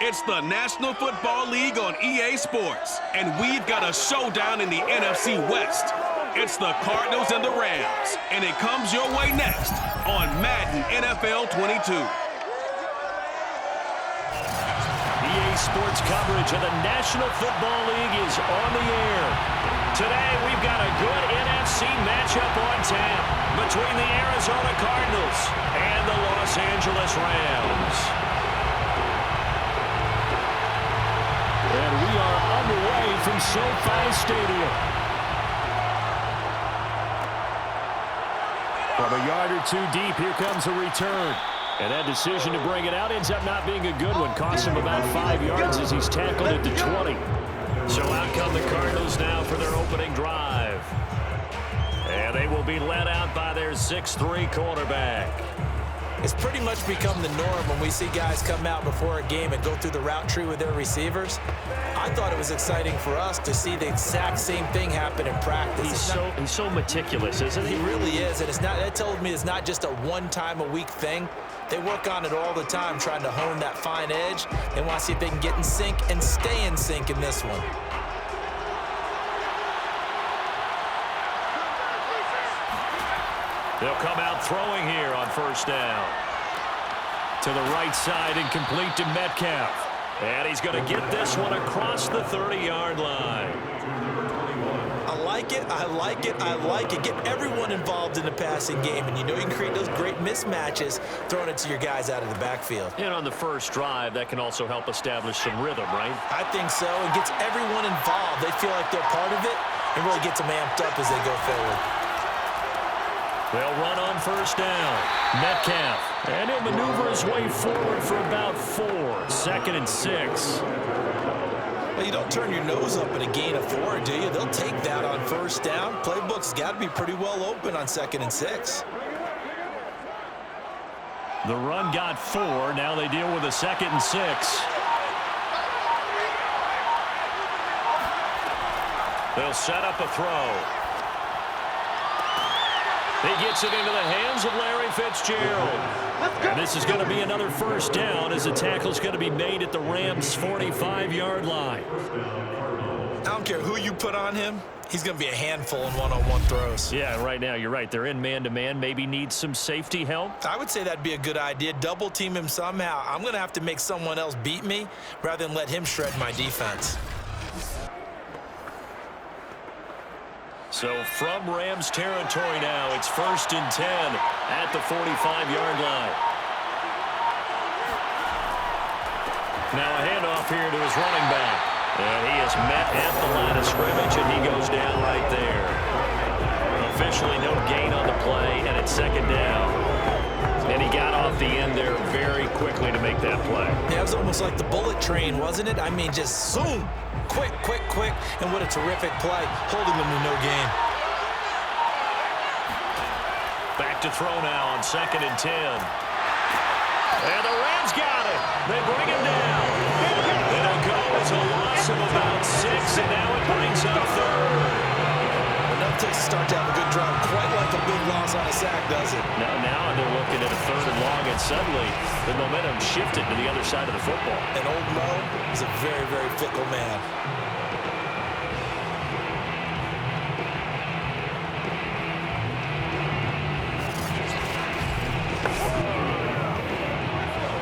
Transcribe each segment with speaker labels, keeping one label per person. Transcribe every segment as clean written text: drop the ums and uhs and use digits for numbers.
Speaker 1: It's the National Football League on EA Sports, and we've got a showdown in the NFC West. It's the Cardinals and the Rams, and it comes your way next on Madden NFL 22.
Speaker 2: EA Sports coverage of the National Football League is on the air. Today, we've got a good NFC matchup on tap between the Arizona Cardinals and the Los Angeles Rams. And we are underway from SoFi Stadium. From a yard or two deep, here comes a return. And that decision to bring it out ends up not being a good one. Costs him about 5 yards as he's tackled at the 20. So out come the Cardinals now for their opening drive. And they will be led out by their 6'3" quarterback.
Speaker 3: It's pretty much become the norm when we see guys come out before a game and go through the route tree with their receivers. I thought it was exciting for us to see the exact same thing happen in practice.
Speaker 2: He's so meticulous, isn't he?
Speaker 3: He really is, and that told me it's not just a one-time-a-week thing. They work on it all the time, trying to hone that fine edge. They want to see if they can get in sync and stay in sync in this one.
Speaker 2: They'll come out throwing here on first down. To the right side and complete to Metcalf. And he's going to get this one across the 30-yard line.
Speaker 3: I like it, I like it, I like it. Get everyone involved in the passing game, and you know you can create those great mismatches throwing it to your guys out of the backfield.
Speaker 2: And on the first drive, that can also help establish some rhythm, right?
Speaker 3: I think so. It gets everyone involved. They feel like they're part of it and really gets them amped up as they go forward.
Speaker 2: They'll run on first down. Metcalf. And he'll maneuver his way forward for about 4. 2nd and 6.
Speaker 3: Well, you don't turn your nose up at a gain of 4, do you? They'll take that on first down. Playbook's got to be pretty well open on 2nd and 6.
Speaker 2: The run got 4. Now they deal with a 2nd and 6. They'll set up a throw. He gets it into the hands of Larry Fitzgerald. And this is going to be another first down as the tackle's going to be made at the Rams' 45-yard line.
Speaker 3: I don't care who you put on him. He's going to be a handful in one-on-one throws.
Speaker 2: Yeah, right now you're right. They're in man-to-man. Maybe need some safety help.
Speaker 3: I would say that'd be a good idea. Double team him somehow. I'm going to have to make someone else beat me rather than let him shred my defense.
Speaker 2: So from Rams territory now, it's 1st and 10 at the 45-yard line. Now a handoff here to his running back. And he is met at the line of scrimmage, and he goes down right there. Officially no gain on the play, and it's 2nd down. And he got off the end there very quickly to make that play.
Speaker 3: Yeah, it was almost like the bullet train, wasn't it? I mean, just zoom. Quick, quick, quick, and what a terrific play, holding them to no gain.
Speaker 2: Back to throw now on 2nd and 10. And the Rams got it. They bring him down. It'll go as a loss of about 6, and now it brings up 3rd.
Speaker 3: Enough to start to have a good drive, quite like a big loss on a sack, does it?
Speaker 2: Now they're looking at a 3rd and long, and suddenly the momentum shifted to the other side of the football.
Speaker 3: And old Mo is a very, very fickle man.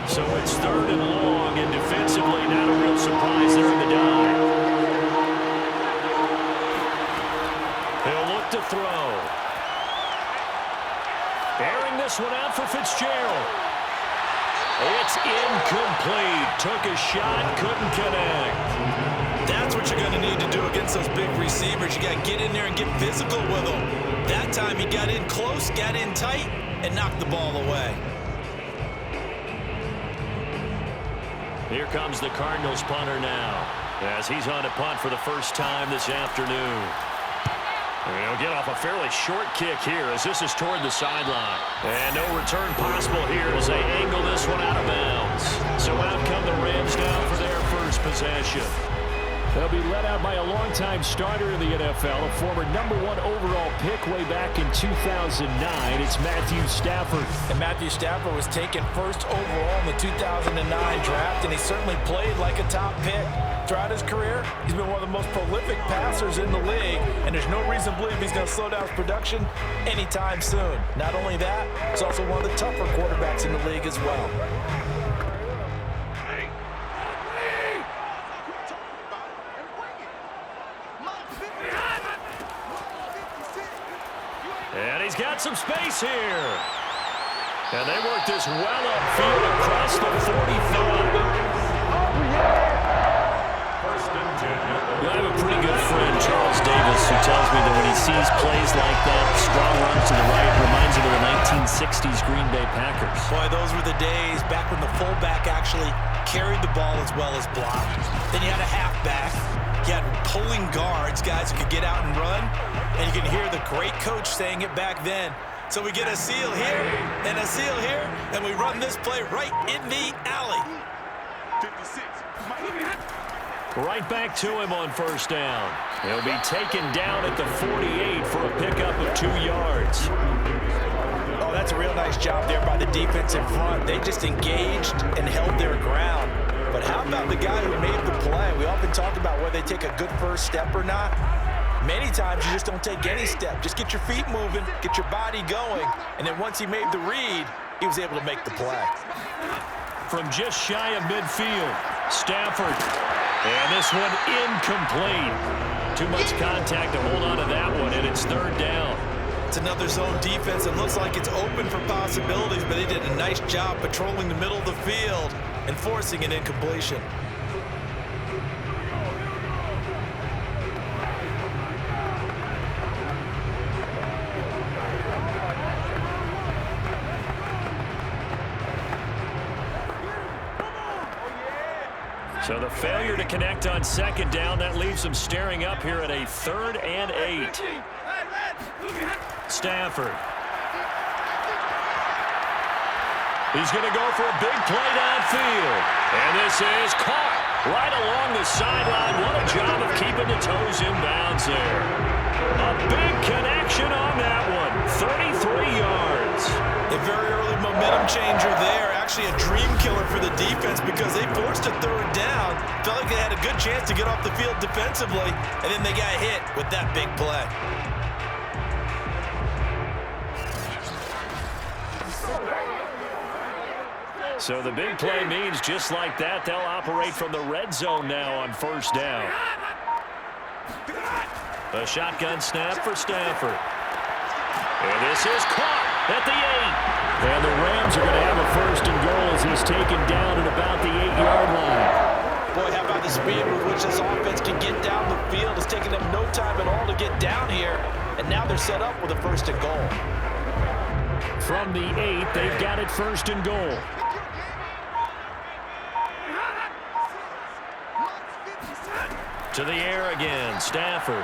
Speaker 2: So it's 3rd and long, and defensively not a real surprise there in the dive. He'll look to throw. Airing this one out for Fitzgerald. It's incomplete. Took a shot, couldn't connect.
Speaker 3: That's what you're going to need to do against those big receivers. You got to get in there and get physical with them. That time he got in close, got in tight, and knocked the ball away.
Speaker 2: Here comes the Cardinals punter now, as he's on to punt for the first time this afternoon. And he'll get off a fairly short kick here as this is toward the sideline. And no return possible here as they angle this one out of bounds. So out come the Rams down for their first possession. They'll be led out by a longtime starter in the NFL, a former #1 overall pick way back in 2009. It's Matthew Stafford.
Speaker 3: And Matthew Stafford was taken first overall in the 2009 draft, and he certainly played like a top pick. Throughout his career, he's been one of the most prolific passers in the league, and there's no reason to believe he's going to slow down his production anytime soon. Not only that, he's also one of the tougher quarterbacks in the league as well.
Speaker 2: And he's got some space here. And they work this well upfield across the 45. I have a pretty good friend, Charles Davis, who tells me that when he sees plays like that, strong runs to the right, reminds him of the 1960s Green Bay Packers.
Speaker 3: Boy, those were the days back when the fullback actually carried the ball as well as blocked. Then you had a halfback. You had pulling guards, guys who could get out and run. And you can hear the great coach saying it back then. So we get a seal here and a seal here, and we run this play right in the alley.
Speaker 1: 56.
Speaker 2: Right back to him on first down. He'll be taken down at the 48 for a pickup of 2 yards.
Speaker 3: Oh, that's a real nice job there by the defense in front. They just engaged and held their ground. But how about the guy who made the play? We often talk about whether they take a good first step or not. Many times you just don't take any step. Just get your feet moving, get your body going. And then once he made the read, he was able to make the play.
Speaker 2: From just shy of midfield, Stafford. And this one incomplete. Too much contact to hold on to that one, and it's third down.
Speaker 3: It's another zone defense. It looks like it's open for possibilities, but they did a nice job patrolling the middle of the field and forcing an incompletion.
Speaker 2: So the failure to connect on second down, that leaves them staring up here at a 3rd and 8. Stafford. He's going to go for a big play downfield. And this is caught right along the sideline. What a job of keeping the toes in bounds there. A big connection on that one. 33 yards.
Speaker 3: A very early momentum changer there. Actually a dream killer for the defense because they forced a 3rd down. Felt like they had a good chance to get off the field defensively, and then they got hit with that big play.
Speaker 2: So the big play means just like that, they'll operate from the red zone now on first down. A shotgun snap for Stafford. And this is caught at the 8. And the Rams are going to have a 1st and goal as he's taken down at about the 8-yard line.
Speaker 3: Boy, how about the speed with which this offense can get down the field? It's taken them no time at all to get down here. And now they're set up with a 1st and goal.
Speaker 2: From the 8, they've got it 1st and goal. To the air again, Stafford.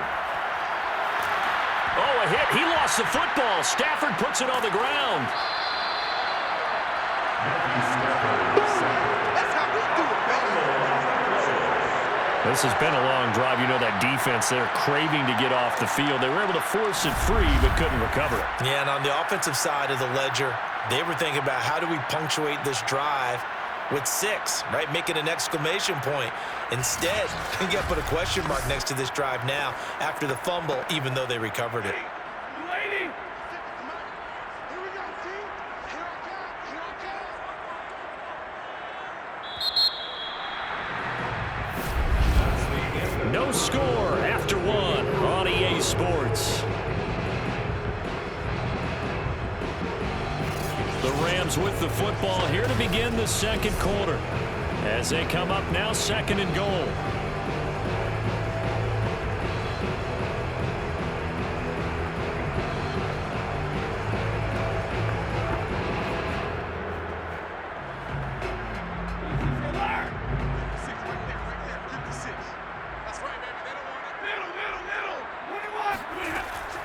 Speaker 2: Oh, a hit. He lost the football. Stafford puts it on the ground. This has been a long drive. You know that defense, they're craving to get off the field. They were able to force it free, but couldn't recover it.
Speaker 3: Yeah, and on the offensive side of the ledger, they were thinking about how do we punctuate this drive with 6, right? Making an exclamation point. Instead, you got to put a question mark next to this drive now after the fumble, even though they recovered it.
Speaker 2: No score after 1 on EA Sports. The Rams with the football here to begin the 2nd quarter. As they come up now, 2nd and goal.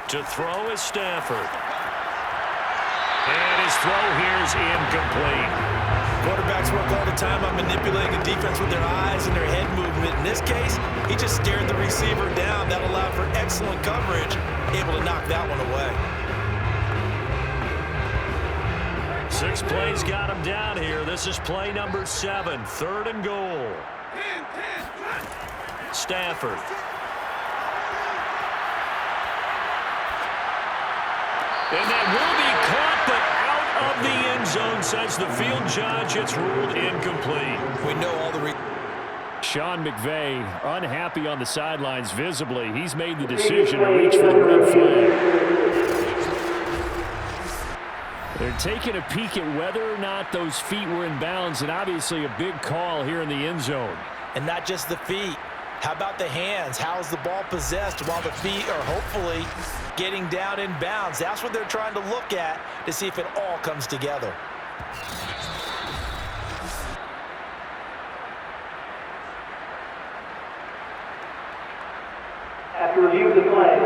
Speaker 2: To throw is Stafford. And his throw here is incomplete.
Speaker 3: Quarterbacks work all the time on manipulating the defense with their eyes and their head movement. But in this case, he just stared the receiver down. That allowed for excellent coverage, able to knock that one away.
Speaker 2: 6 plays got him down here. This is play number 7, 3rd and goal. Stafford. And that will be caught, but out of the end zone, says the field judge. It's ruled incomplete.
Speaker 3: We know all the
Speaker 2: Sean McVay unhappy on the sidelines visibly. He's made the decision to reach for the red flag. They're taking a peek at whether or not those feet were in bounds, and obviously a big call here in the end zone.
Speaker 3: And not just the feet. How about the hands? How is the ball possessed while the feet are hopefully getting down in bounds? That's what they're trying to look at to see if it all comes together.
Speaker 4: After review of the play,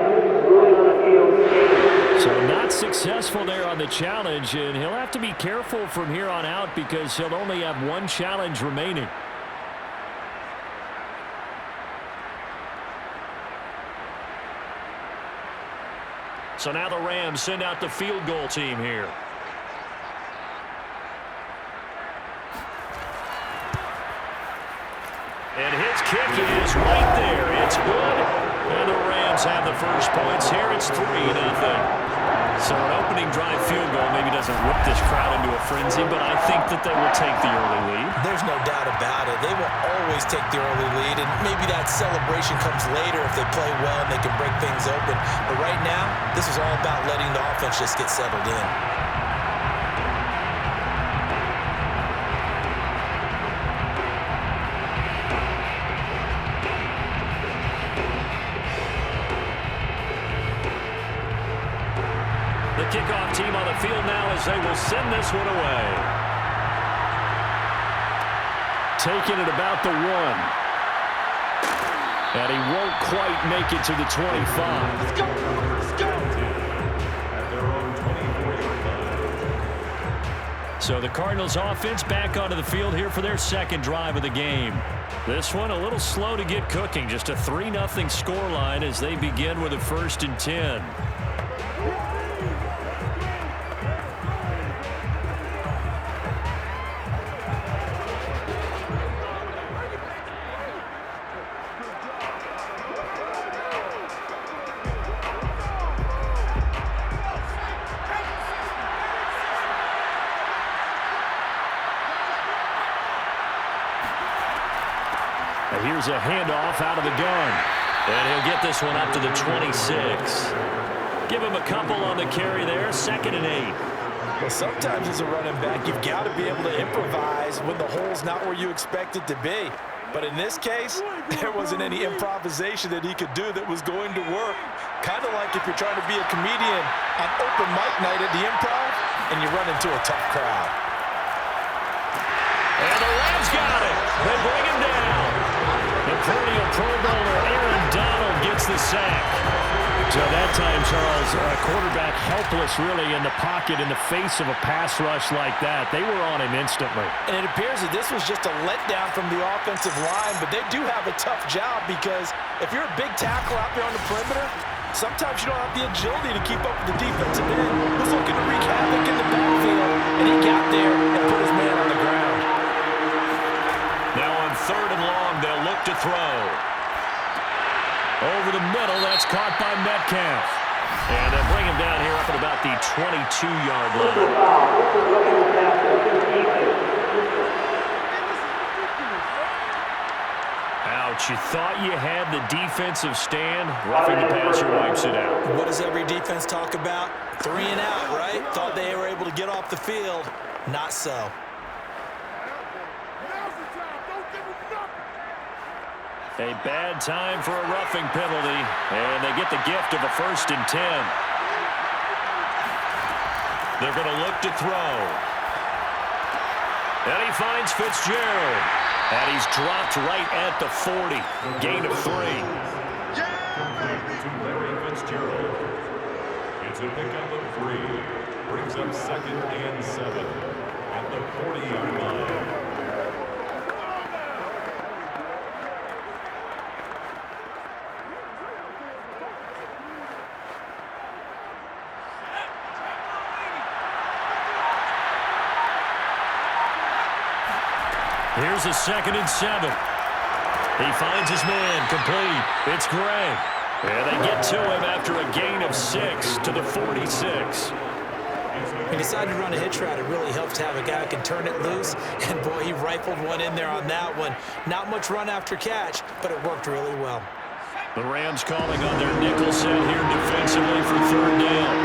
Speaker 4: ruling on the field.
Speaker 2: So not successful there on the challenge, and he'll have to be careful from here on out because he'll only have 1 challenge remaining. So now the Rams send out the field goal team here. And his kick is right there. It's good. And the Rams have the first points here. It's 3-0. So an opening drive field goal maybe doesn't whip this crowd into a frenzy, but I think that they will take the early lead.
Speaker 3: There's no doubt about it. They will always take the early lead, and maybe that celebration comes later if they play well and they can break things open. But right now, this is all about letting the offense just get settled in.
Speaker 2: The kickoff team on the field now as they will send this one away. Taking it about the 1. And he won't quite make it to the 25.
Speaker 4: Let's go! Let's go!
Speaker 2: So the Cardinals offense back onto the field here for their second drive of the game. This one a little slow to get cooking. Just a 3-0 scoreline as they begin with a 1st and 10. Here's a handoff out of the gun. And he'll get this one up to the 26. Give him a couple on the carry there. 2nd and 8.
Speaker 3: Well, sometimes as a running back, you've got to be able to improvise when the hole's not where you expect it to be. But in this case, there wasn't any improvisation that he could do that was going to work. Kind of like if you're trying to be a comedian on open mic night at the Improv and you run into a tough crowd.
Speaker 2: And the Rams got it. They bring him down. The perennial Pro Bowler Aaron Donald gets the sack. So that time, Charles, quarterback helpless really in the pocket in the face of a pass rush like that. They were on him instantly.
Speaker 3: And it appears that this was just a letdown from the offensive line, but they do have a tough job because if you're a big tackle out there on the perimeter, sometimes you don't have the agility to keep up with the defensive end who's looking to wreak havoc in the backfield, and he got there and put his man on the ground.
Speaker 2: Now on 3rd and long, they'll look to throw. Over the middle, that's caught by Metcalf. And they'll bring him down here up at about the 22-yard line. Ouch, you thought you had the defensive stand. Roughing the passer wipes it out.
Speaker 3: What does every defense talk about? 3 and out, right? Thought they were able to get off the field. Not so.
Speaker 2: A bad time for a roughing penalty, and they get the gift of a 1st and 10. They're going to look to throw. And he finds Fitzgerald. And he's dropped right at the 40. Gain of 3.
Speaker 5: To Larry Fitzgerald. It's a pickup of 3. Brings up 2nd and 7 at the 40-yard line.
Speaker 2: Here's a 2nd and 7. He finds his man, complete. It's Gray. And they get to him after a gain of 6 to the 46.
Speaker 3: He decided to run a hitch route. It really helps to have a guy who can turn it loose. And, boy, he rifled one in there on that one. Not much run after catch, but it worked really well.
Speaker 2: The Rams calling on their nickel set here defensively for 3rd down.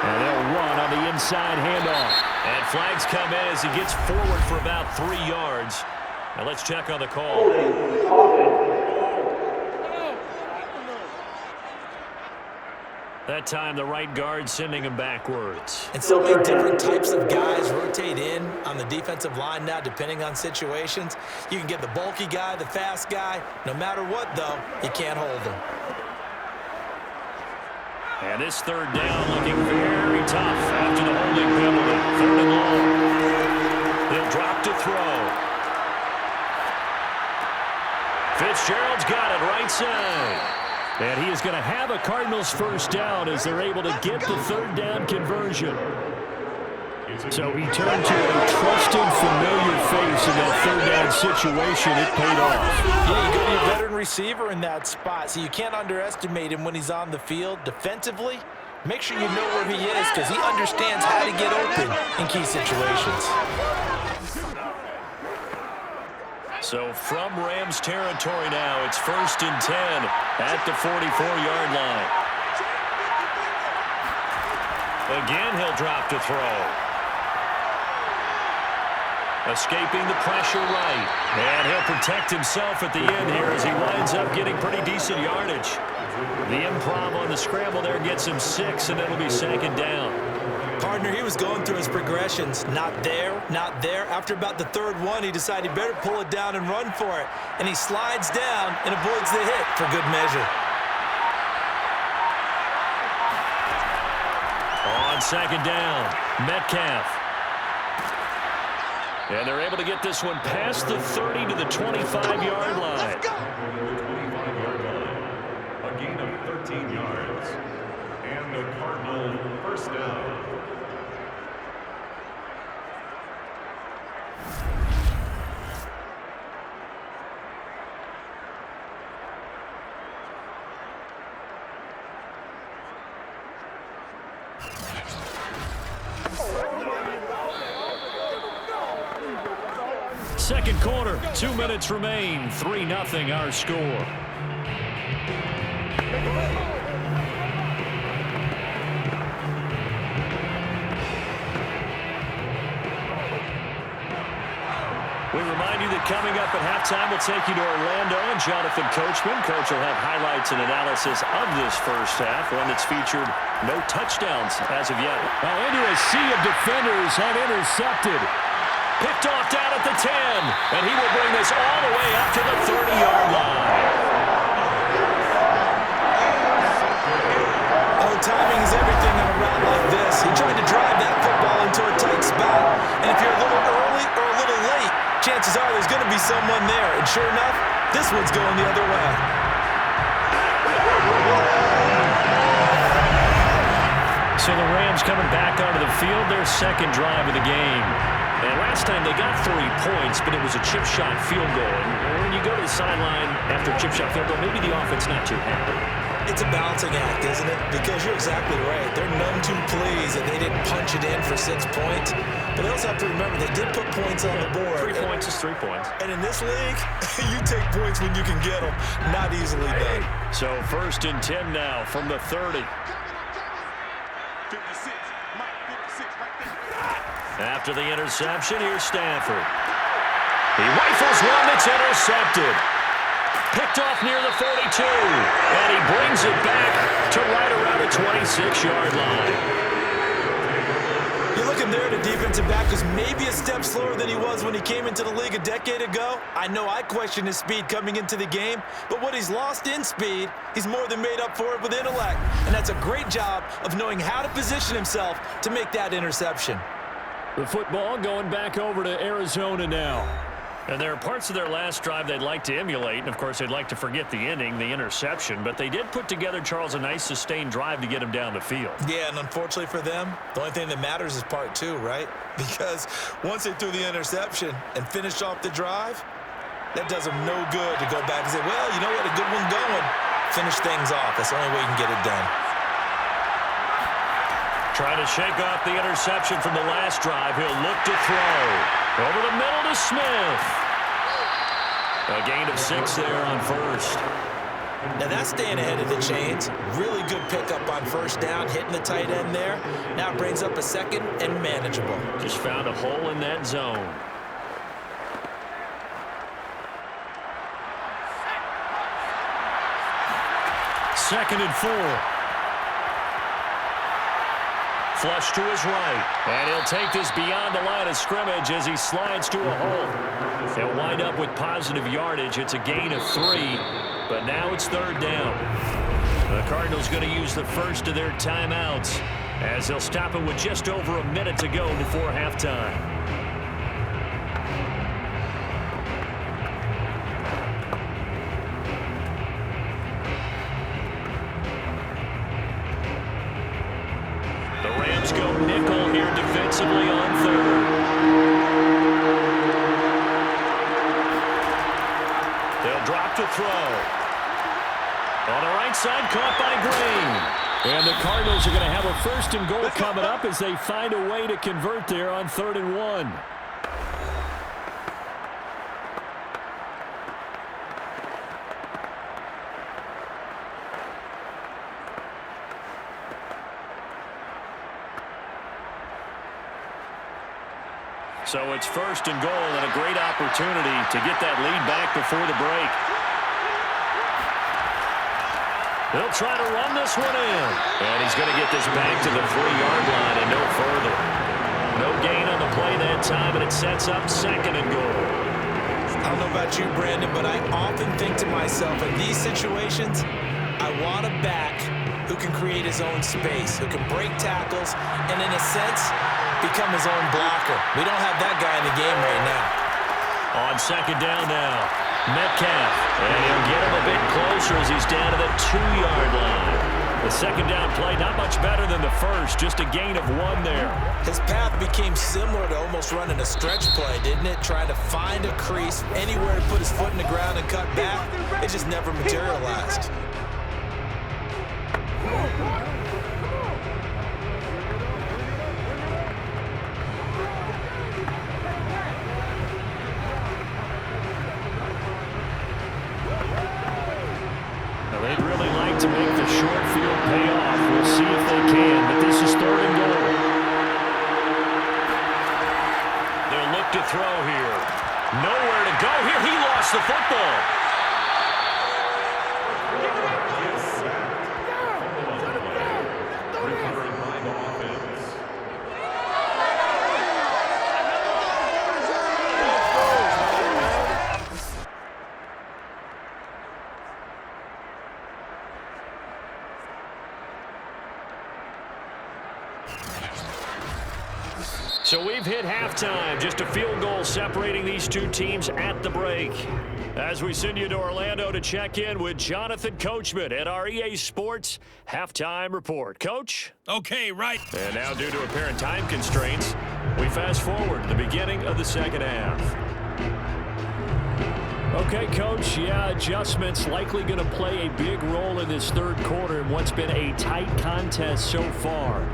Speaker 2: And they'll run on the inside handoff. And flags come in as he gets forward for about 3 yards. Now let's check on the call. That time the right guard sending him backwards.
Speaker 3: And so many different types of guys rotate in on the defensive line now depending on situations. You can get the bulky guy, the fast guy. No matter what, though, you can't hold him.
Speaker 2: And this 3rd down looking very tough after the holding penalty. 3rd and long. He'll drop to throw. Fitzgerald's got it right side. And he is going to have a Cardinals 1st down as they're able to get the 3rd down conversion. So he turned to a trusted, familiar face in that 3rd down situation. It paid off.
Speaker 3: Yeah, you go to your veteran receiver in that spot, so you can't underestimate him when he's on the field. Defensively, make sure you know where he is because he understands how to get open in key situations.
Speaker 2: So from Rams territory now, it's 1st and 10 at the 44-yard line. Again, he'll drop to throw. Escaping the pressure right. And he'll protect himself at the end here as he winds up getting pretty decent yardage. The improv on the scramble there gets him 6, and it'll be 2nd down.
Speaker 3: Partner, he was going through his progressions. Not there, not there. After about the 3rd one, he decided he better pull it down and run for it. And he slides down and avoids the hit for good measure.
Speaker 2: On 2nd down, Metcalf. And they're able to get this one past the 30 to the 25-yard line.
Speaker 5: 25-yard line. A gain of 13 yards. And the Cardinal 1st down.
Speaker 2: Second quarter, 2 minutes remain. 3-0 our score. We remind you that coming up at halftime, we'll take you to Orlando and Jonathan Coachman. Coach will have highlights and analysis of this 1st half, one that's featured no touchdowns as of yet. Now into a sea of defenders and intercepted. Picked off down at the 10, and he will bring this all the way up to the 30-yard line.
Speaker 3: Oh, timing is everything on a route like this. He tried to drive that football into a tight spot, and if you're a little early or a little late, chances are there's going to be someone there. And sure enough, this one's going the other way.
Speaker 2: So the Rams coming back onto the field, their 2nd drive of the game. And last time they got 3 points, but it was a chip shot field goal. And when you go to the sideline after a chip shot field goal, maybe the offense not too happy.
Speaker 3: It's a balancing act, isn't it? Because you're exactly right. They're none too pleased that they didn't punch it in for 6 points. But they also have to remember they did put points on the board.
Speaker 2: 3 points is 3 points.
Speaker 3: And in this league, you take points when you can get them. Not easily done.
Speaker 2: So 1st and 10 now from the 30.
Speaker 6: 56.
Speaker 2: After the interception, here's Stafford. He rifles one that's intercepted. Picked off near the 42. And he brings it back to right around the 26-yard line.
Speaker 3: You're looking there at a defensive back who's maybe a step slower than he was when he came into the league a decade ago. I know I questioned his speed coming into the game, but what he's lost in speed, he's more than made up for it with intellect. And that's a great job of knowing how to position himself to make that interception.
Speaker 2: The football going back over to Arizona now. And there are parts of their last drive they'd like to emulate, and of course they'd like to forget the inning, the interception, but they did put together, Charles, a nice sustained drive to get him down the field.
Speaker 3: Yeah, and unfortunately for them, the only thing that matters is part two, right? Because once they threw the interception and finished off the drive, that does them no good to go back and say, well, you know what, a good one going. Finish things off. That's the only way you can get it done.
Speaker 2: Trying to shake off the interception from the last drive. He'll look to throw. Over the middle to Smith. A gain of 6 there on first.
Speaker 3: Now that's staying ahead of the chains. Really good pickup on first down, hitting the tight end there. Now it brings up a second and manageable.
Speaker 2: Just found a hole in that zone. Second and 4. Flush to his right. And he'll take this beyond the line of scrimmage as he slides to a hole. They'll wind up with positive yardage. It's a gain of 3, but now it's third down. The Cardinals going to use the first of their timeouts as they'll stop it with just over a minute to go before halftime. Go nickel here defensively on third. They'll drop to throw. On the right side, caught by Green. And the Cardinals are going to have a first and goal coming up as they find a way to convert there on 3rd and 1. So it's first and goal and a great opportunity to get that lead back before the break. They'll try to run this one in. And he's going to get this back to the 3-yard line and no further. No gain on the play that time, and it sets up second and goal.
Speaker 3: I don't know about you, Brandon, but I often think to myself, in these situations, I want a back who can create his own space, who can break tackles, and in a sense, become his own blocker. We don't have that guy in the game right now.
Speaker 2: On second down now, Metcalf. And he'll get him a bit closer as he's down to the 2-yard line. The second down play, not much better than the first, just a gain of 1 there.
Speaker 3: His path became similar to almost running a stretch play, didn't it? Trying to find a crease, anywhere to put his foot in the ground and cut back. It just never materialized.
Speaker 2: They'd really like to make the short field pay off. We'll see if they can, but this is 3rd and goal. They'll look to throw here. Nowhere to go here. He lost the football. So we've hit halftime. Just a field goal separating these two teams at the break. As we send you to Orlando to check in with Jonathan Coachman at our EA Sports Halftime Report. Coach?
Speaker 1: Okay, right.
Speaker 2: And now, due to apparent time constraints, we fast forward to the beginning of the second half. Okay, Coach, yeah, adjustments likely going to play a big role in this third quarter in what's been a tight contest so far.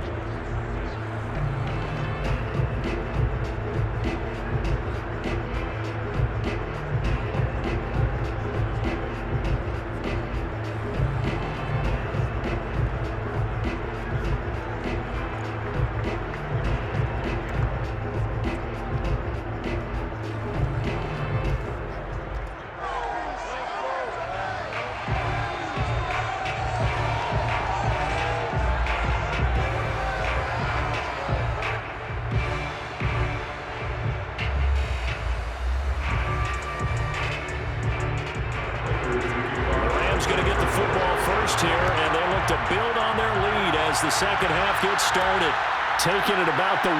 Speaker 2: The second half gets started, taking it about the 1.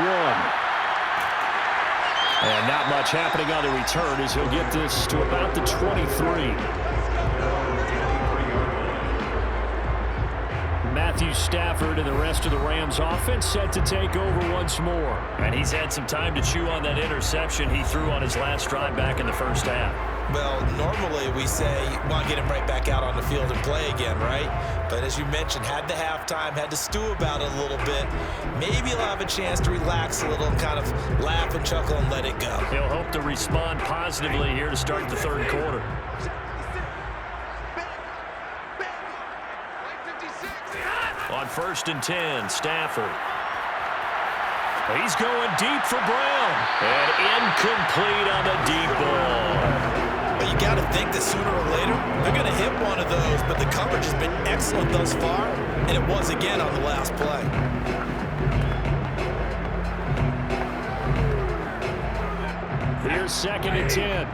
Speaker 2: And not much happening on the return as he'll get this to about the 23. Matthew Stafford and the rest of the Rams offense set to take over once more.
Speaker 6: And he's had some time to chew on that interception he threw on his last drive back in the first half.
Speaker 3: Well, normally we say, well, get him right back out on the field and play again, right? But as you mentioned, had the halftime, had to stew about it a little bit. Maybe he'll have a chance to relax a little and kind of laugh and chuckle and let it go.
Speaker 6: He'll hope to respond positively here to start the third quarter. On 1st and 10, Stafford. He's going deep for Brown. And incomplete on the deep ball.
Speaker 3: But you got to think that sooner or later, they're going to hit one of those. But the coverage has been excellent thus far, and it was again on the last play.
Speaker 2: Here's 2nd and 10.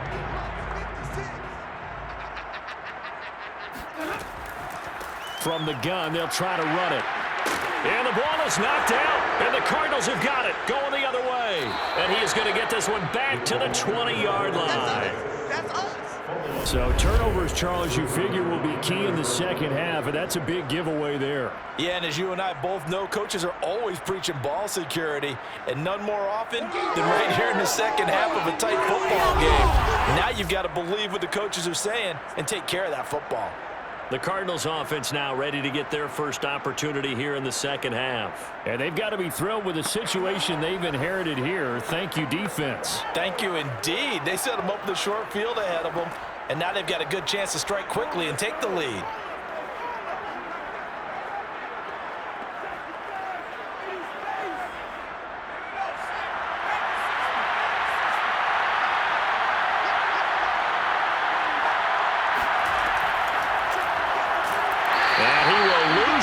Speaker 2: From the gun, they'll try to run it. And the ball is knocked out, and the Cardinals have got it, going the other way. And he is going to get this one back to the 20-yard line.
Speaker 4: That's us.
Speaker 2: So turnovers, Charles, you figure will be key in the second half, and that's a big giveaway there.
Speaker 3: Yeah, and as you and I both know, coaches are always preaching ball security, and none more often than right here in the second half of a tight football game. Now you've got to believe what the coaches are saying and take care of that football.
Speaker 6: The Cardinals offense now ready to get their first opportunity here in the second half.
Speaker 2: And they've got to be thrilled with the situation they've inherited here. Thank you, defense.
Speaker 3: Thank you indeed. They set them up in the short field ahead of them, and now they've got a good chance to strike quickly and take the lead.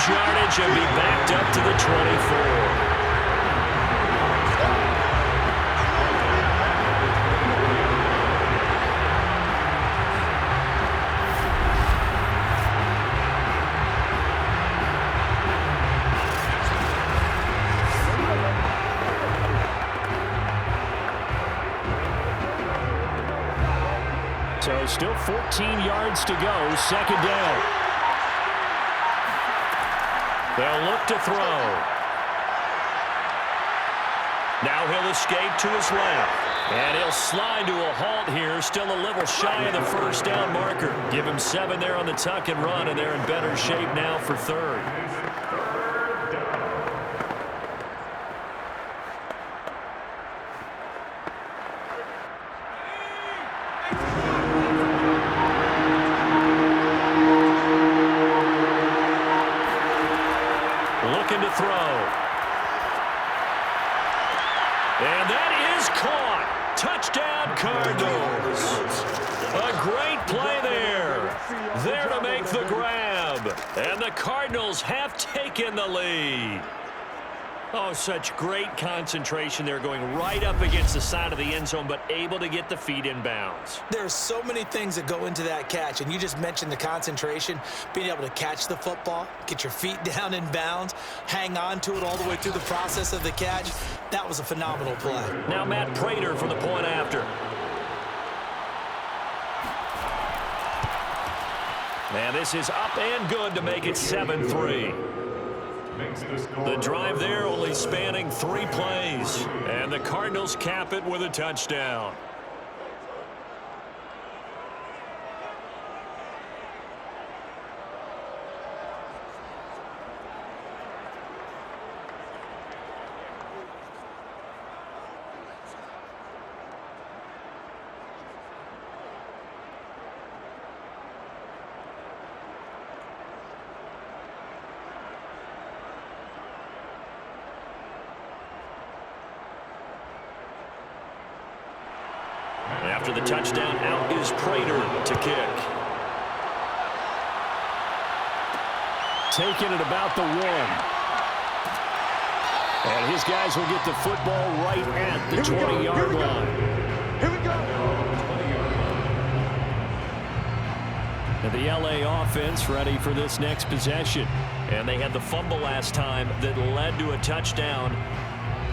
Speaker 6: Yardage and be backed up to the 24.
Speaker 2: So still 14 yards to go, 2nd down.
Speaker 6: They'll look to throw. Now he'll escape to his left. And he'll slide to a halt here, still a little shy of the first down marker. Give him 7 there on the tuck and run, and they're in better shape now for 3rd. Looking to throw. And that is caught. Touchdown, Cardinals. A great play there. There to make the grab. And the Cardinals have taken the lead. Oh, such great concentration there, going right up against the side of the end zone, but able to get the feet in bounds.
Speaker 3: There's so many things that go into that catch, and you just mentioned the concentration, being able to catch the football, get your feet down in bounds, hang on to it all the way through the process of the catch. That was a phenomenal play.
Speaker 6: Now Matt Prater for the point after. And this is up and good to make it 7-3. The drive there only spanning 3 plays. And the Cardinals cap it with a touchdown. After the touchdown, out is Prater to kick.
Speaker 2: Taking it about the 1. And his guys will get the football right at the 20-yard line.
Speaker 4: Here we go.
Speaker 2: And the LA offense ready for this next possession.
Speaker 6: And they had the fumble last time that led to a touchdown.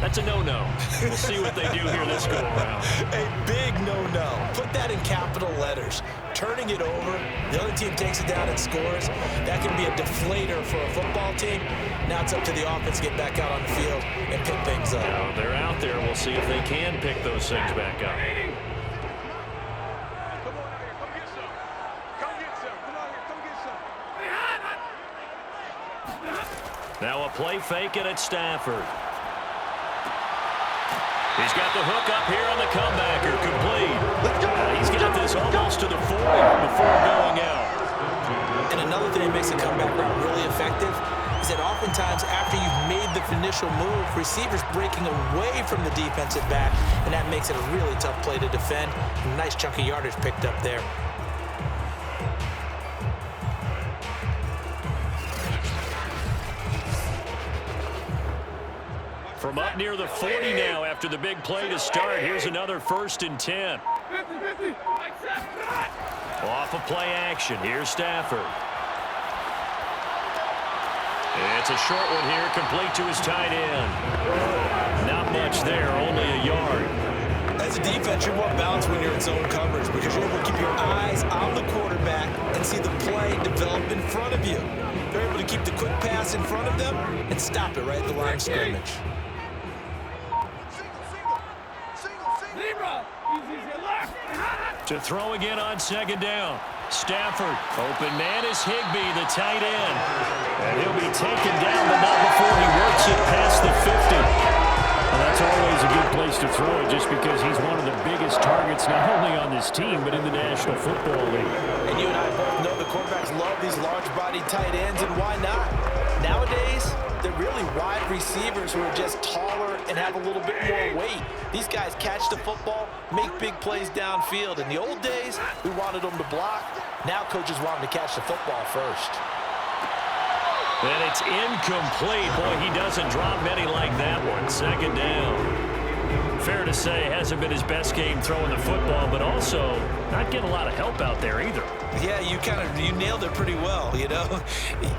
Speaker 6: That's a no-no. We'll see what they do here this go-around.
Speaker 3: A big no-no. Put that in capital letters. Turning it over, the other team takes it down and scores. That can be a deflator for a football team. Now it's up to the offense to get back out on the field and pick things up.
Speaker 6: Now they're out there. We'll see if they can pick those things back up. Now a play fake it at Stafford. He's got the hook up here on the comebacker, complete. He's got this almost to the 40 before going out.
Speaker 3: And another thing that makes a comeback route really effective is that oftentimes after you've made the initial move, receivers breaking away from the defensive back, and that makes it a really tough play to defend. A nice chunk of yardage picked up there.
Speaker 6: From up near the 40 now after the big play to start. Here's another 1st and 10. Off of play action. Here's Stafford. It's a short one here, complete to his tight end. Not much there, only a yard.
Speaker 3: As a defense, you're more balanced when you're in zone coverage because you're able to keep your eyes on the quarterback and see the play develop in front of you. They're able to keep the quick pass in front of them and stop it right at the line of scrimmage.
Speaker 6: To throw again on 2nd down. Stafford, open man is Higbee, the tight end. And he'll be taken down, but not before he works it past the 50.
Speaker 2: Well, that's always a good place to throw it just because he's one of the biggest targets not only on this team but in the National Football League.
Speaker 3: And you and I both know the quarterbacks love these large-bodied tight ends, and why not? Nowadays, they're really wide receivers who are just taller and have a little bit more weight. These guys catch the football, make big plays downfield. In the old days, we wanted them to block. Now coaches want them to catch the football first.
Speaker 6: And it's incomplete. Boy, he doesn't drop many like that one. 2nd down. Fair to say, hasn't been his best game throwing the football, but also not getting a lot of help out there either.
Speaker 3: Yeah, you nailed it pretty well, you know.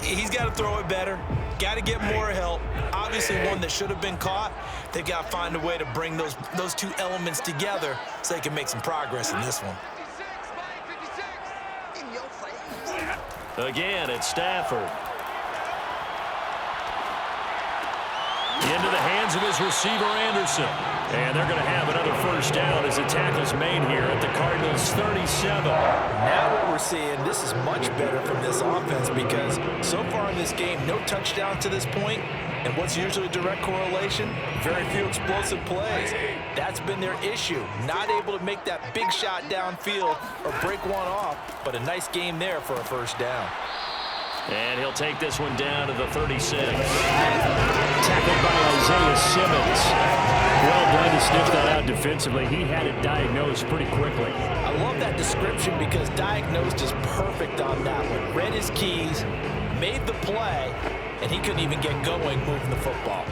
Speaker 3: He's got to throw it better. Got to get more help. Obviously one that should have been caught. They've got to find a way to bring those two elements together so they can make some progress in this one.
Speaker 6: Again, it's Stafford. Into the hands of his receiver, Anderson. And they're going to have another 1st down as the tackle's made here at the Cardinals' 37.
Speaker 3: Now what we're seeing, this is much better from this offense because so far in this game, no touchdowns to this point, and what's usually a direct correlation? Very few explosive plays. That's been their issue. Not able to make that big shot downfield or break one off, but a nice game there for a 1st down.
Speaker 6: And he'll take this one down to the 36.
Speaker 2: Tackled by Isaiah Simmons. Well done to sniff that out defensively. He had it diagnosed pretty quickly.
Speaker 3: I love that description because diagnosed is perfect on that one. Read his keys, made the play, and he couldn't even get going moving the football.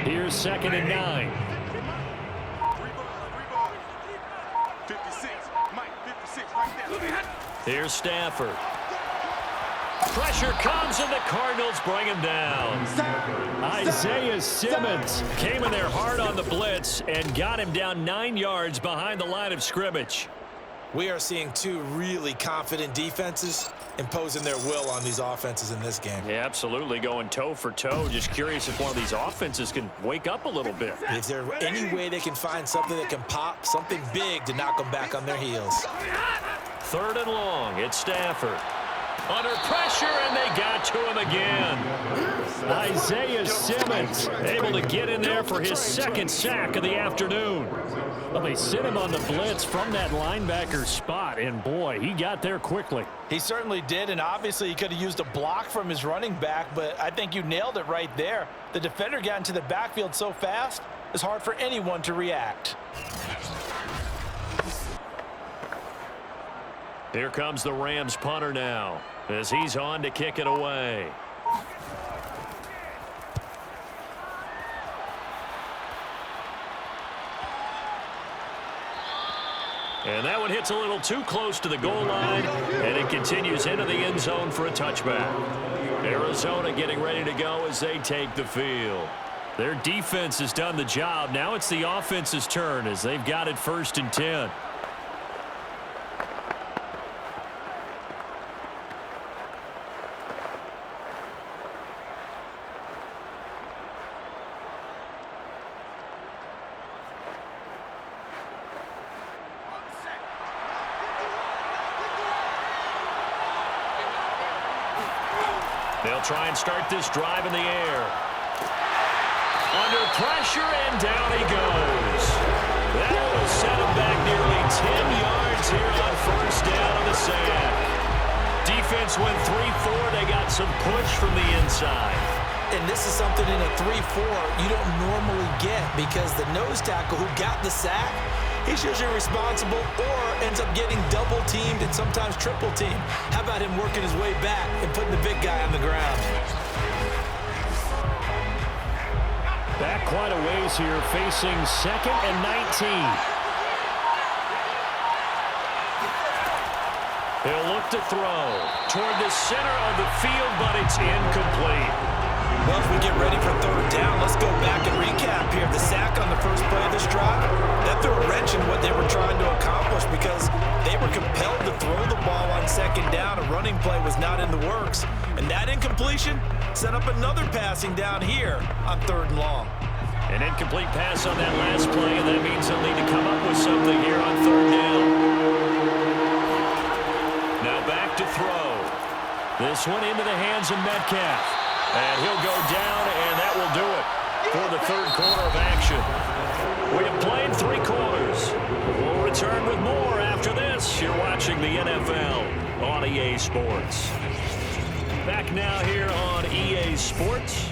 Speaker 2: Here's 2nd and 9.
Speaker 5: 56, Mike, 56 right there.
Speaker 6: Here's Stafford. Pressure comes, and the Cardinals bring him down.
Speaker 2: Isaiah Simmons
Speaker 6: Came in there hard on the blitz and got him down 9 yards behind the line of scrimmage.
Speaker 3: We are seeing two really confident defenses imposing their will on these offenses in this game.
Speaker 6: Yeah, absolutely, going toe for toe. Just curious if one of these offenses can wake up a little bit.
Speaker 3: Is there any way they can find something that can pop, something big to knock them back on their heels?
Speaker 6: 3rd and long, it's Stafford. Under pressure, and they got to him again.
Speaker 2: Isaiah Simmons
Speaker 6: Able to get in there for his 2nd sack of the afternoon.
Speaker 2: Well, they sent him on the blitz from that linebacker spot, and boy, he got there quickly.
Speaker 3: He certainly did, and obviously he could have used a block from his running back, but I think you nailed it right there. The defender got into the backfield so fast, it's hard for anyone to react.
Speaker 6: Here comes the Rams punter now as he's on to kick it away. And that one hits a little too close to the goal line, and it continues into the end zone for a touchback. Arizona getting ready to go as they take the field.
Speaker 2: Their defense has done the job. Now it's the offense's turn as they've got it 1st and 10. They'll try and start this drive in the air. Under pressure, and down he goes. That will set him back nearly 10 yards here on 1st down on the sack. Defense went 3-4. They got some push from the inside.
Speaker 3: And this is something in a 3-4 you don't normally get because the nose tackle who got the sack, he's usually responsible or ends up getting double-teamed and sometimes triple-teamed. How about him working his way back and putting the big guy on the ground?
Speaker 2: Back quite a ways here, facing 2nd and 19. He'll look to throw toward the center of the field, but it's incomplete.
Speaker 3: Well, as we get ready for 3rd down, let's go back and recap here. The sack on the first play of this drive, that threw a wrench in what they were trying to accomplish because they were compelled to throw the ball on 2nd down. A running play was not in the works. And that incompletion set up another passing down here on 3rd and long.
Speaker 2: An incomplete pass on that last play, and that means they'll need to come up with something here on 3rd down. Now back to throw. This one into the hands of Metcalf. And he'll go down, and that will do it for the 3rd quarter of action. We have played 3 quarters. We'll return with more after this. You're watching the NFL on EA Sports. Back now here on EA Sports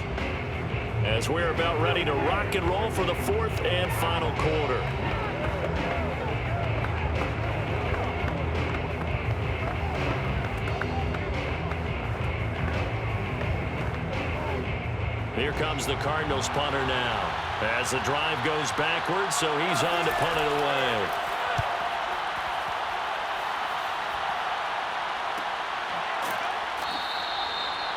Speaker 2: as we're about ready to rock and roll for the 4th and final quarter. Here comes the Cardinals punter now as the drive goes backwards, so he's on to punt it away.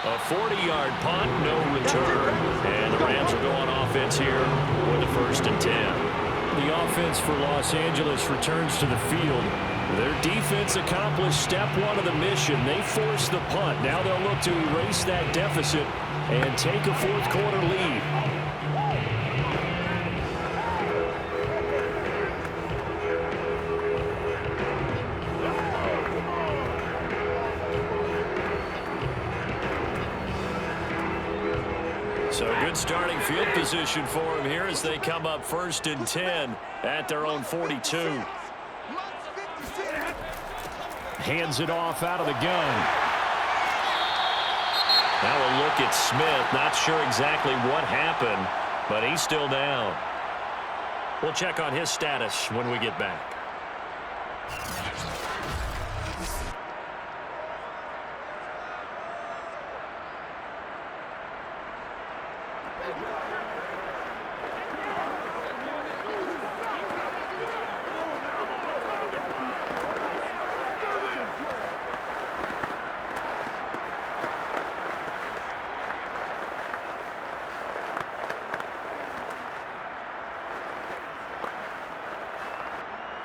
Speaker 2: A 40-yard punt, no return. And the Rams are going offense here with a 1st and 10. The offense for Los Angeles returns to the field. Their defense accomplished step 1 of the mission. They forced the punt. Now they'll look to erase that deficit and take a 4th quarter lead. So good starting field position for them here as they come up 1st and 10 at their own 42. Hands it off out of the gun. Now a look at Smith. Not sure exactly what happened, but he's still down. We'll check on his status when we get back.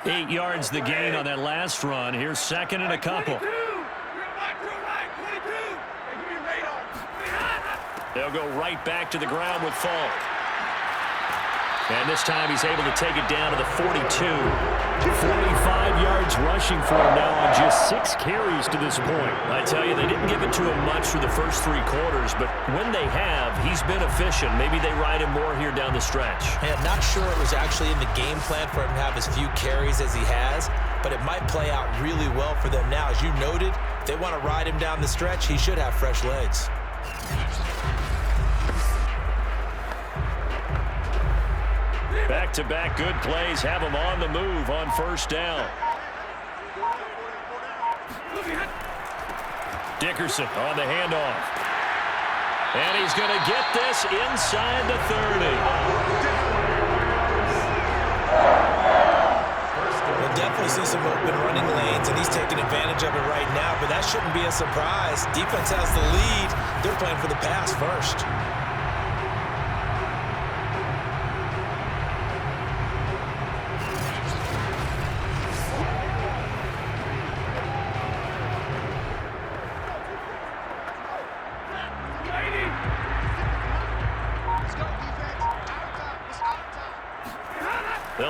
Speaker 2: Eight yards the gain on that last run. Here's 2nd and a couple. They'll go right back to the ground with Faulk. And this time he's able to take it down to the 42. 45 yards rushing for him now on just 6 carries to this point. I tell you, they didn't give it to him much for the first 3 quarters, but when they have, he's been efficient. Maybe they ride him more here down the stretch.
Speaker 3: Hey, I'm not sure it was actually in the game plan for him to have as few carries as he has, but it might play out really well for them now. As you noted, if they want to ride him down the stretch, he should have fresh legs.
Speaker 2: Back-to-back good plays have him on the move on 1st down. Dickerson on the handoff. And he's going to get this inside the 30.
Speaker 3: We'll definitely see some open running lanes, and he's taking advantage of it right now, but that shouldn't be a surprise. Defense has the lead. They're playing for the pass first.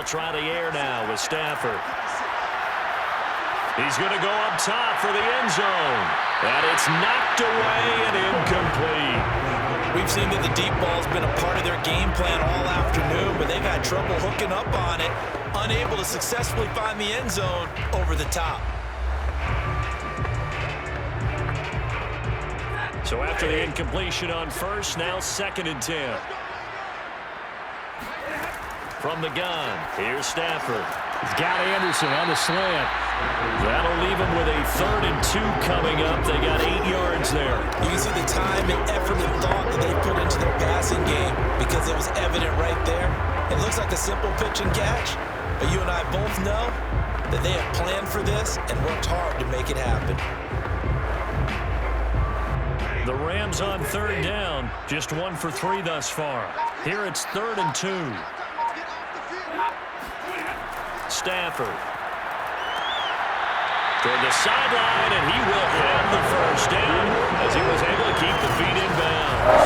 Speaker 6: try the air now with Stafford. He's going to go up top for the end zone. And it's knocked away and incomplete.
Speaker 3: We've seen that the deep ball's been a part of their game plan all afternoon, but they've had trouble hooking up on it, unable to successfully find the end zone over the top.
Speaker 6: So after the incompletion on first, now 2nd and 10. From the gun, here's Stafford.
Speaker 2: He's got Anderson on the slant.
Speaker 6: That'll leave him with a 3rd and 2 coming up. They got 8 yards there.
Speaker 3: You can see the time and effort and thought that they put into their passing game because it was evident right there. It looks like a simple pitch and catch, but you and I both know that they have planned for this and worked hard to make it happen.
Speaker 6: The Rams on 3rd down, just 1 for 3 thus far. Here it's 3rd and 2. Stafford toward the sideline, and he will have the 1st down as he was able to keep the feet in bounds.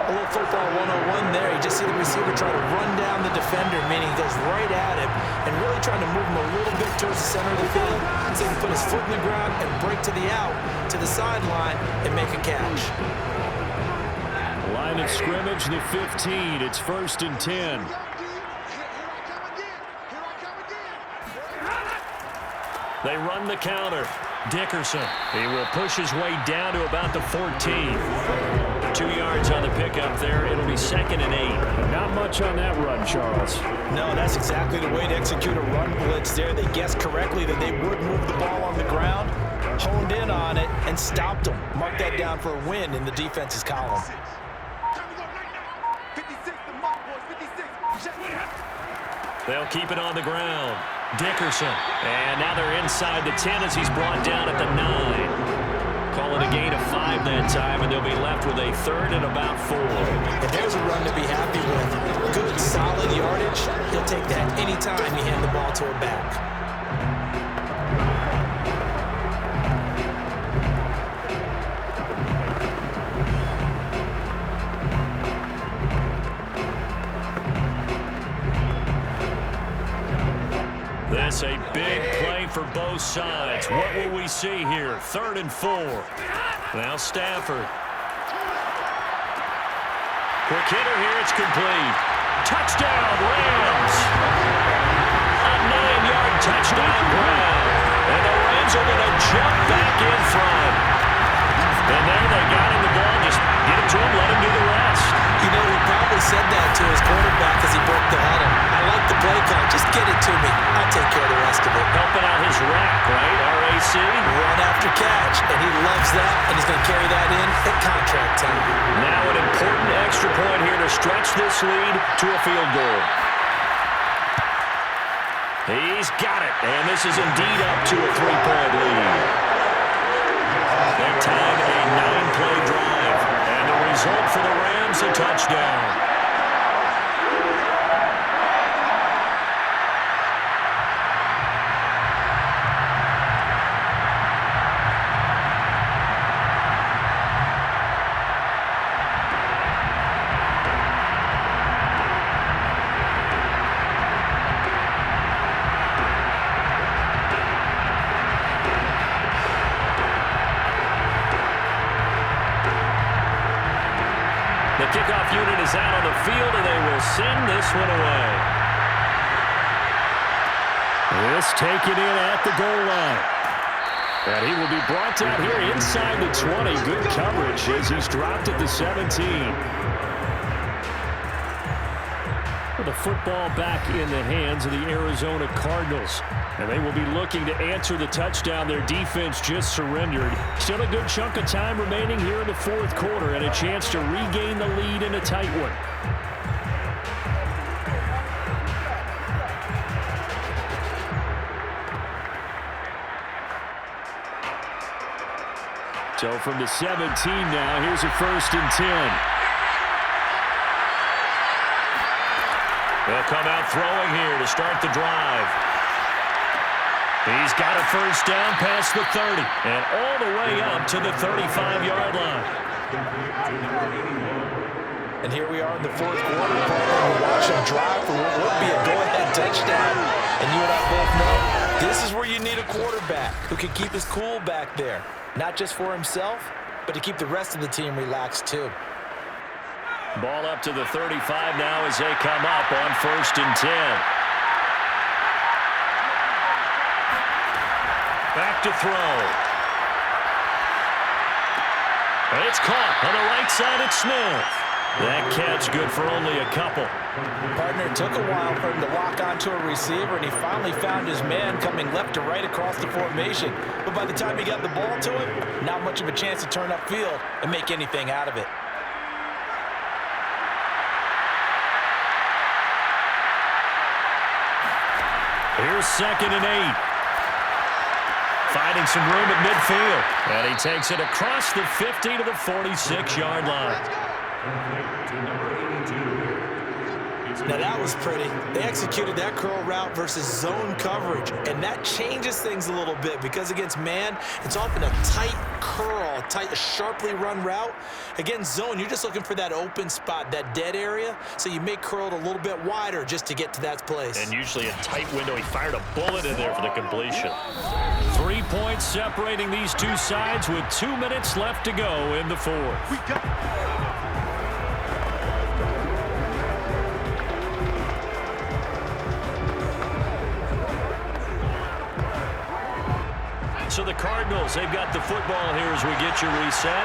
Speaker 3: A little football 101 there. You just see the receiver try to run down the defender, meaning he goes right at him and really trying to move him a little bit towards the center of the field so he can put his foot in the ground and break to the out, to the sideline, and make a catch.
Speaker 2: Line of scrimmage, the 15. It's 1st and 10.
Speaker 6: They run the counter. Dickerson. He will push his way down to about the 14. 2 yards on the pickup there. It'll be 2nd and 8.
Speaker 2: Not much on that run, Charles.
Speaker 3: No, that's exactly the way to execute a run blitz there. They guessed correctly that they would move the ball on the ground, honed in on it, and stopped them. Mark that down for a win in the defense's column.
Speaker 6: They'll keep it on the ground. Dickerson. And now they're inside the 10 as he's brought down at the 9. Calling a gain of 5 that time, and they'll be left with a 3rd and about 4.
Speaker 3: And there's a run to be happy with. Good, solid yardage. He'll take that anytime you hand the ball to a back.
Speaker 6: That's a big play for both sides. What will we see here? 3rd and 4. Now Stafford. Quick hitter here. It's complete. Touchdown, Rams. A 9-yard touchdown grab. And the Rams are going to jump back in front. And there they got him the ball. Just get it to him, let him do the rest.
Speaker 3: You know, he probably said that to his quarterback as he broke the huddle. I like the play call. Just get it to me. I'll take care of the rest of it.
Speaker 6: Helping out his rack, right? RAC.
Speaker 3: Run after catch, and he loves that, and he's going to carry that in at contract time.
Speaker 6: Now an important extra point here to stretch this lead to a field goal. He's got it, and this is indeed up to a 3-point lead. That time a 9-play drive, and the result for the Rams, a touchdown. The kickoff unit is out on the field, and they will send this one away.
Speaker 2: This taken in at the goal line. And he will be brought down here inside the 20. Good coverage as he's dropped at the 17. The football back in the hands of the Arizona Cardinals. And they will be looking to answer the touchdown their defense just surrendered. Still a good chunk of time remaining here in the 4th quarter and a chance to regain the lead in a tight one. So from the 17 now, here's a 1st and 10.
Speaker 6: They'll come out throwing here to start the drive. He's got a 1st down past the 30 and all the way up to the 35-yard line.
Speaker 3: And here we are in the fourth quarter. We'll watch them drive for what would be a go-ahead touchdown. And you and I both know this is where you need a quarterback who can keep his cool back there. Not just for himself, but to keep the rest of the team relaxed too.
Speaker 2: Ball up to the 35 now as they come up on 1st and 10. Back to throw. And it's caught on the right side at Smith. That catch good for only a couple.
Speaker 3: Partner, took a while for him to lock onto a receiver, and he finally found his man coming left to right across the formation. But by the time he got the ball to him, not much of a chance to turn upfield and make anything out of it.
Speaker 2: Here's 2nd and 8. Finding some room at midfield. And he takes it across the 50 to the 46-yard line.
Speaker 3: Now that was pretty. They executed that curl route versus zone coverage, and that changes things a little bit because against man, it's often a tight curl, a sharply run route. Against zone, you're just looking for that open spot, that dead area, so you may curl it a little bit wider just to get to that place.
Speaker 2: And usually a tight window. He fired a bullet in there for the completion. 3 points separating these two sides with 2 minutes left to go in the fourth. So the Cardinals, they've got the football here as we get you reset.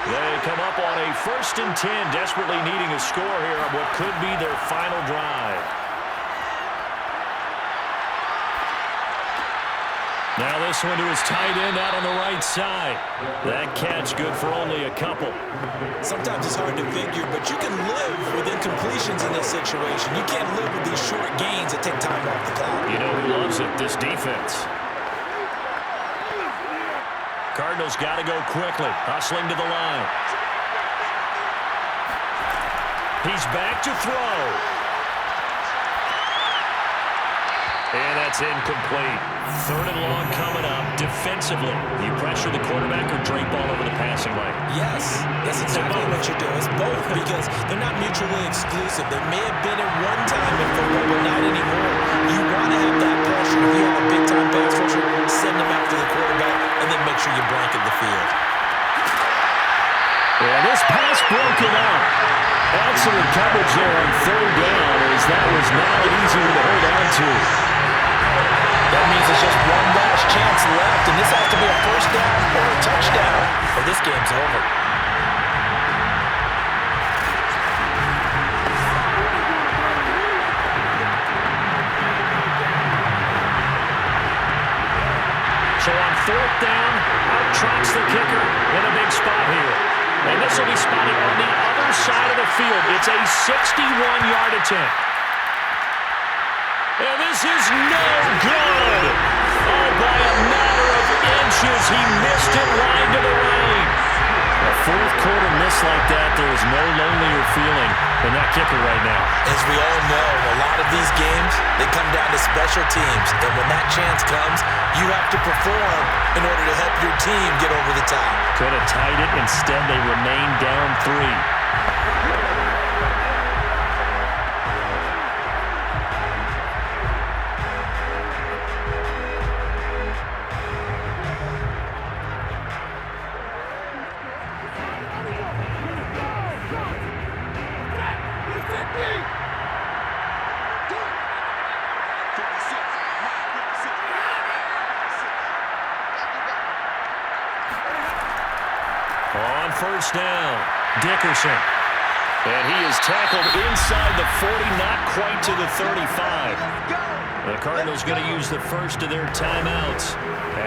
Speaker 2: They come up on a 1st and 10, desperately needing a score here on what could be their final drive. Now this one to his tight end out on the right side. That catch good for only a couple.
Speaker 3: Sometimes it's hard to figure, but you can live with incompletions in this situation. You can't live with these short gains that take time off the clock.
Speaker 2: You know who loves it? This defense. Cardinals got to go quickly, hustling to the line. He's back to throw. And that's incomplete. 3rd and long coming up. Defensively, you pressure the quarterback or drape all over the passing lane?
Speaker 3: Yes, that's exactly what you do. It's both because they're not mutually exclusive. They may have been at one time in football, but not anymore. You want to have that pressure. If you have a big-time pass rusher, send them after the quarterback, and then make sure you blanket the field.
Speaker 2: And this pass broken up. Excellent coverage there on 3rd down, as that was not an easy one to hold on to.
Speaker 3: That means there's just one last chance left, and this has to be a 1st down or a touchdown, or this game's over.
Speaker 2: So on 4th down, out trots the kicker in a big spot here. And this will be spotted on the other side of the field. It's a 61-yard attempt. And this is no good. Oh, by a matter of inches, he missed it wide to the right. A 4th quarter miss like that, there is no lonelier feeling than that kicker right now.
Speaker 3: As we all know, a lot of these games, they come down to special teams. And when that chance comes, you have to perform in order to help your team get over the top.
Speaker 2: Could have tied it. Instead, they remain down 3. On 1st down, Dickerson. And he is tackled inside the 40, not quite to the 35. The Cardinals going to use the first of their timeouts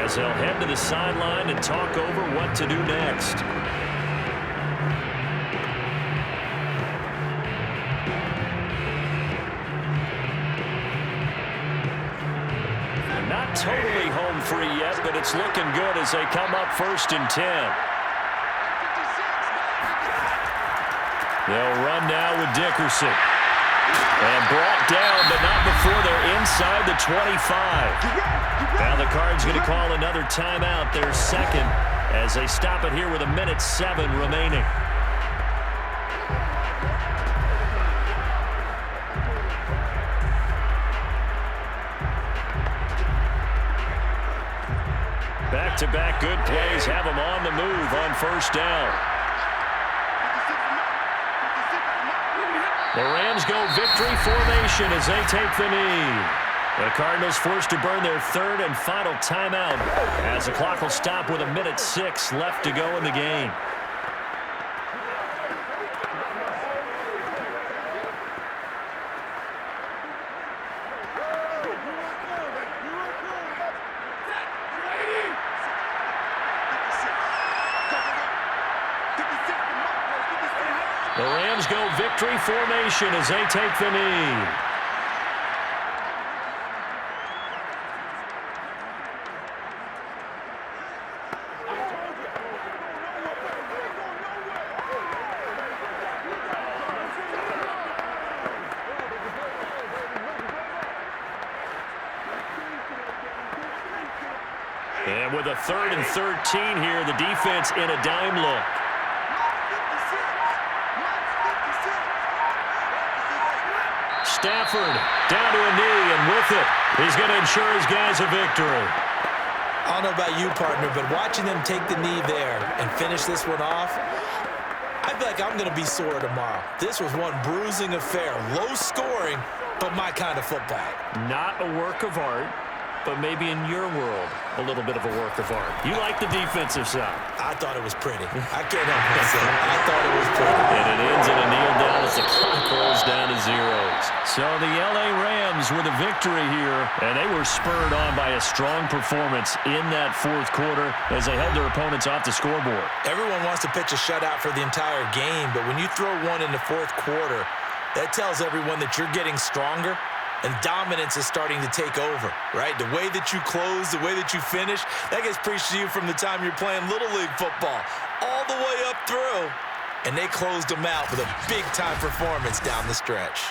Speaker 2: as they'll head to the sideline and talk over what to do next. Not totally home free yet, but it's looking good as they come up 1st and 10. They'll run now with Dickerson. And brought down, but not before they're inside the 25. Now the Cards going to call another timeout, their 2nd, as they stop it here with 1:07 remaining.
Speaker 6: Back-to-back good plays have them on the move on first down. The Rams go victory formation as they take the knee. The Cardinals forced to burn their third and final timeout as the clock will stop with 1:06 left to go in the game. The Rams go victory formation as they take the knee. And with a 3rd and 13 here, the defense in a dime look. Stafford down to a knee, and with it, he's going to ensure his guys a victory.
Speaker 3: I don't know about you, partner, but watching them take the knee there and finish this one off, I feel like I'm going to be sore tomorrow. This was one bruising affair. Low scoring, but my kind of football.
Speaker 6: Not a work of art, but maybe in your world, a little bit of a work of art. You like the defensive side.
Speaker 3: I thought it was pretty. I can't help myself. I thought it was pretty.
Speaker 6: And it ends in a kneel down as the clock rolls down to zeros. So the L.A. Rams with a victory here, and they were spurred on by a strong performance in that fourth quarter as they held their opponents off the scoreboard.
Speaker 3: Everyone wants to pitch a shutout for the entire game, but when you throw one in the fourth quarter, that tells everyone that you're getting stronger. And dominance is starting to take over, right? The way that you close, the way that you finish, that gets preached to you from the time you're playing Little League football all the way up through. And they closed them out with a big-time performance down the stretch.